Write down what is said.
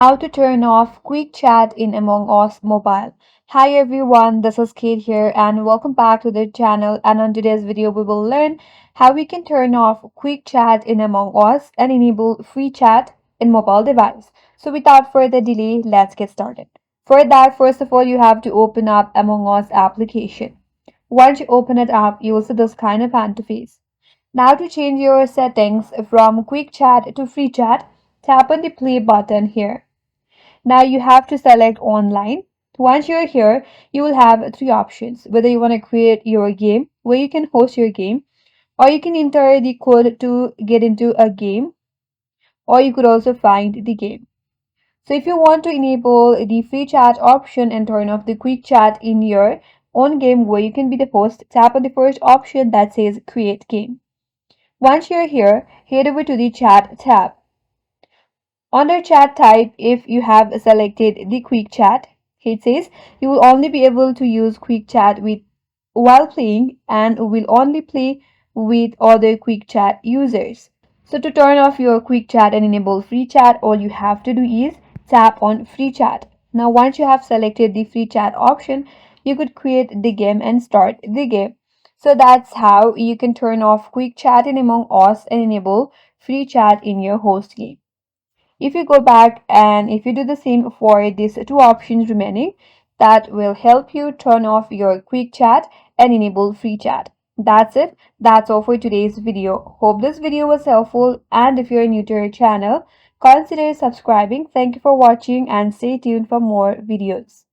How to turn off quick chat in Among Us mobile. Hi everyone, this is Kate here and welcome back to the channel, and on today's video we will learn how we can turn off quick chat in Among Us and enable free chat in mobile device. So without further delay, let's get started. For that, first of all, you have to open up Among Us application. Once you open it up, you will see this kind of interface. Now to change your settings from quick chat to free chat, tap on the play button here. Now you have to select online. Once you're here, you will have three options. Whether you want to create your game, where you can host your game, or you can enter the code to get into a game, or you could also find the game. So if you want to enable the free chat option and turn off the quick chat in your own game where you can be the host, tap on the first option that says create game. Once you're here, head over to the chat tab. Under chat type, if you have selected the quick chat, it says you will only be able to use quick chat with while playing and will only play with other quick chat users. So to turn off your quick chat and enable free chat, all you have to do is tap on free chat. Now once you have selected the free chat option, you could create the game and start the game. So that's how you can turn off quick chat in Among Us and enable free chat in your host game. If you go back and if you do the same for these two options remaining, that will help you turn off your quick chat and enable free chat. That's it. That's all for today's video. Hope this video was helpful, and if you're new to our channel, consider subscribing. Thank you for watching and stay tuned for more videos.